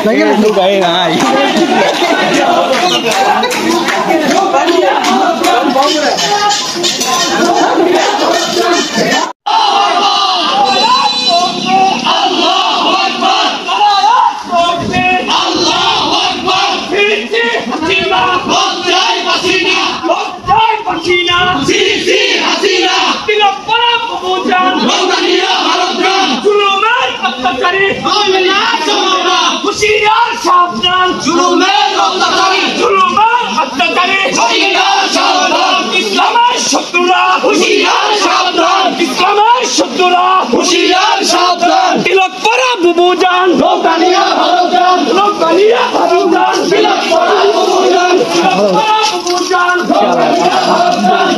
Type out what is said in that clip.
Lagi lu gaya ngai. সাবধান জুলুমের অত্যাচারী জুলুমের অত্যাচারী হুঁশিয়ার সাবধান ইসলামের শত্রুরা হুঁশিয়ার সাবধান ইসলামের শত্রুরা হুঁশিয়ার সাবধান তিলক পরা বুবুজান নৌকা নিয়ে ভারত যান নৌকা নিয়ে ভারত যান তিলক পরা বুবুজান তিলক পরা বুবুজান নৌকা নিয়ে ভারত যান